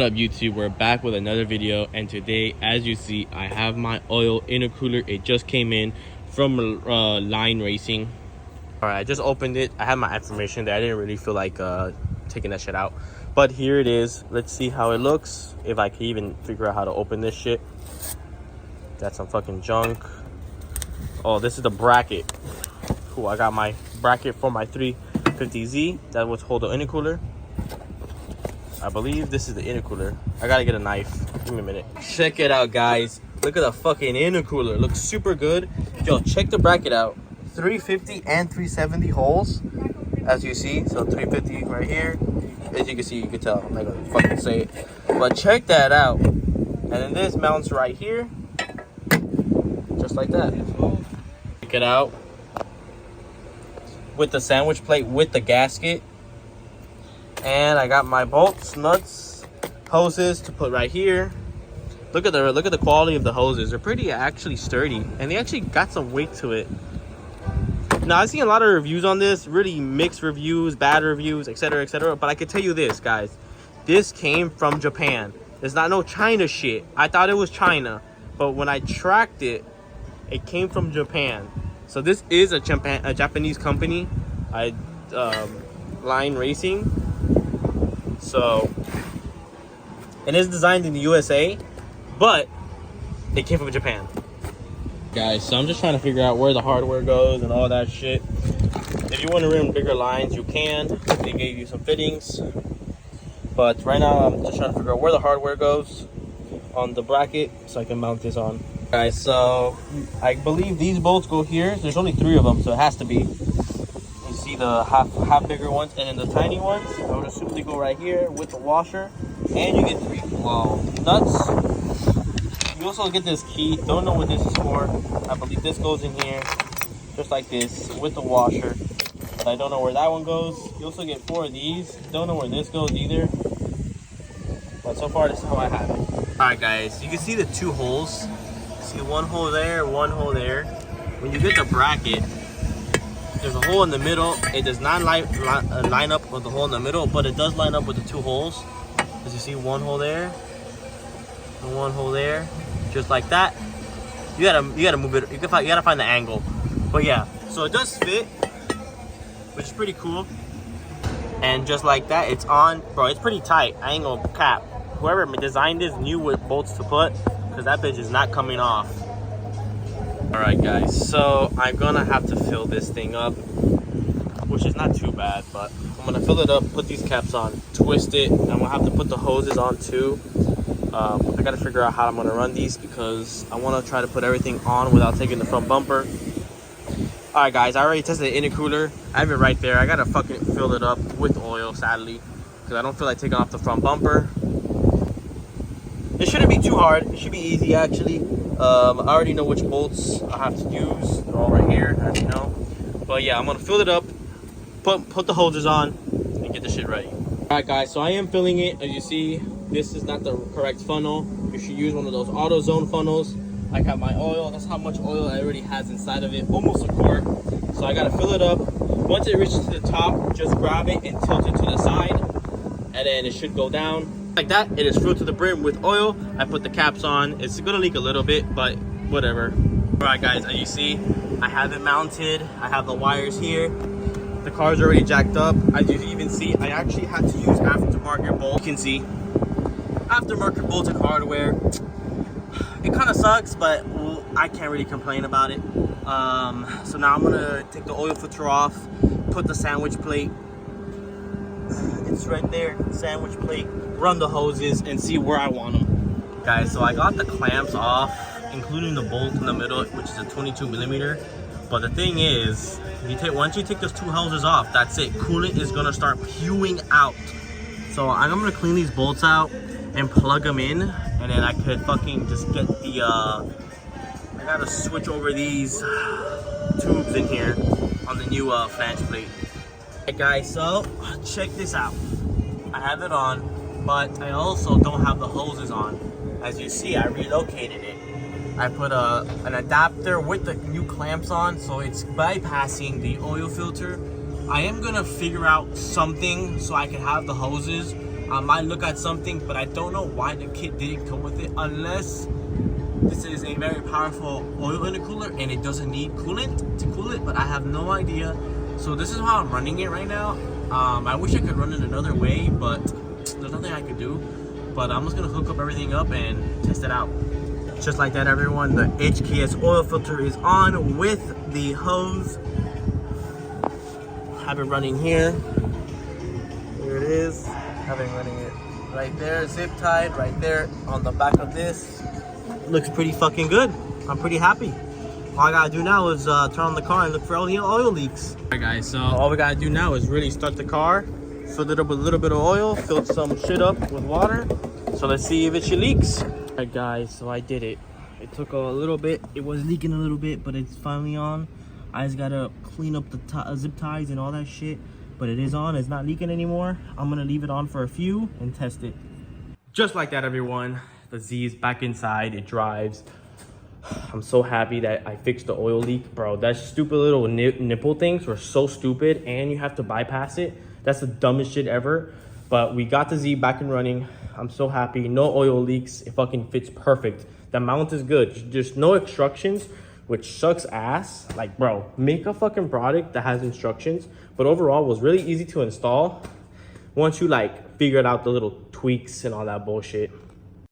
What up YouTube, we're back with another video, and today as you see I have my oil intercooler. It just came in from Line Racing. All right, I just opened it. I have my information there. I didn't really feel like taking that shit out, but here it is. Let's see how it looks, if I can even figure out how to open this shit. Got some fucking junk. Oh, this is the bracket. Cool, I got my bracket for my 350Z that would hold the intercooler. I believe this is the intercooler. I gotta get a knife. Give me a minute. Check it out, guys. Look at the fucking intercooler. It looks super good. Yo, check the bracket out. 350 and 370 holes, as you see. So 350 right here. As you can see, you can tell. I'm not gonna fucking say it. But check that out. And then this mounts right here. Just like that. Check it out. With the sandwich plate, with the gasket. And I got my bolts, nuts, hoses to put right here. Look at the quality of the hoses. They're pretty actually sturdy, and they actually got some weight to it. Now I've seen a lot of reviews on this, really mixed reviews, bad reviews, etc., etc. But I can tell you this, guys, this came from Japan. There's not no China shit. I thought it was China, but when I tracked it, it came from Japan. So this is a Japanese company. Line Racing. So it is designed in the USA, but it came from Japan. Guys, so I'm just trying to figure out where the hardware goes and all that shit. If you want to run bigger lines, you can. They gave you some fittings. But right now, I'm just trying to figure out where the hardware goes on the bracket so I can mount this on. Guys, so I believe these bolts go here. There's only 3 of them, so it has to be. The half bigger ones, and then the tiny ones, I would assume they go right here with the washer, and you get 3 nuts. You also get this key. Don't know what this is for. I believe this goes in here just like this with the washer, but I don't know where that one goes. You also get 4 of these. Don't know where this goes either, but so far this is how I have it. All right, guys, you can see the 2 holes. See one hole there, one hole there. When you get the bracket, there's a hole in the middle. It does not line up with the hole in the middle, but it does line up with the 2 holes. As you see, one hole there and one hole there, just like that. You gotta move it. You gotta find the angle. But yeah, so it does fit, which is pretty cool. And just like that, it's on, bro. It's pretty tight. I ain't gonna cap. Whoever designed this knew what bolts to put, because that bitch is not coming off. Alright guys, so I'm gonna have to fill this thing up, which is not too bad, but I'm gonna fill it up, put these caps on, twist it, and I'm gonna have to put the hoses on too. I gotta figure out how I'm gonna run these, because I wanna try to put everything on without taking the front bumper. Alright guys, I already tested the intercooler. I have it right there. I gotta fucking fill it up with oil, sadly, because I don't feel like taking off the front bumper. It shouldn't be too hard. It should be easy, actually. I already know which bolts I have to use. They're all right here, as you know. But yeah, I'm gonna fill it up, put the hoses on, and get the shit ready. All right, guys. So I am filling it. As you see, this is not the correct funnel. You should use one of those AutoZone funnels. I got my oil. That's how much oil it already has inside of it, almost a quart. So I gotta fill it up. Once it reaches to the top, just grab it and tilt it to the side, and then it should go down. Like that. It is filled to the brim with oil. I put the caps on. It's gonna leak a little bit, but whatever. All right, guys, as you see, I have it mounted. I have the wires here. The car's already jacked up. As you even see, I actually had to use aftermarket bolts. You can see aftermarket bolted hardware. It kind of sucks, but I can't really complain about it. So now I'm gonna take the oil filter off, put the sandwich plate. It's right there, sandwich plate. Run the hoses and see where I want them. Guys, so I got the clamps off, including the bolt in the middle, which is a 22mm. But the thing is, once you take those 2 hoses off, that's it. Coolant is gonna start spewing out. So I'm gonna clean these bolts out and plug them in, and then I could fucking just get the I gotta switch over these tubes in here on the new flange plate. Hey guys, so check this out. I have it on, but I also don't have the hoses on. As you see, I relocated it. I put an adapter with the new clamps on, so it's bypassing the oil filter. I am gonna figure out something so I can have the hoses. I might look at something, but I don't know why the kit didn't come with it, unless this is a very powerful oil intercooler and it doesn't need coolant to cool it, but I have no idea. So this is how I'm running it right now. I wish I could run it another way, but there's nothing I could do. But I'm just gonna hook up everything up and test it out. Just like that, everyone, the HKS oil filter is on with the hose. Have it running here. Here it is. Have it running it right there, zip tied right there on the back of this. Looks pretty fucking good. I'm pretty happy. All I gotta do now is turn on the car and look for all the oil leaks. All right, guys, so all we gotta do now is really start the car, fill it up with a little bit of oil, fill some shit up with water. So let's see if it leaks. All right, guys, so I did it. It took a little bit. It was leaking a little bit, but it's finally on. I just gotta clean up the zip ties and all that shit, but it is on. It's not leaking anymore. I'm gonna leave it on for a few and test it. Just like that, everyone, the Z is back inside. It drives. I'm so happy that I fixed the oil leak, bro. That stupid little nipple things were so stupid, and you have to bypass it. That's the dumbest shit ever. But we got the Z back and running. I'm so happy. No oil leaks. It fucking fits perfect. The mount is good. There's no instructions, which sucks ass. Like, bro, make a fucking product that has instructions. But overall, it was really easy to install once you like figured out the little tweaks and all that bullshit.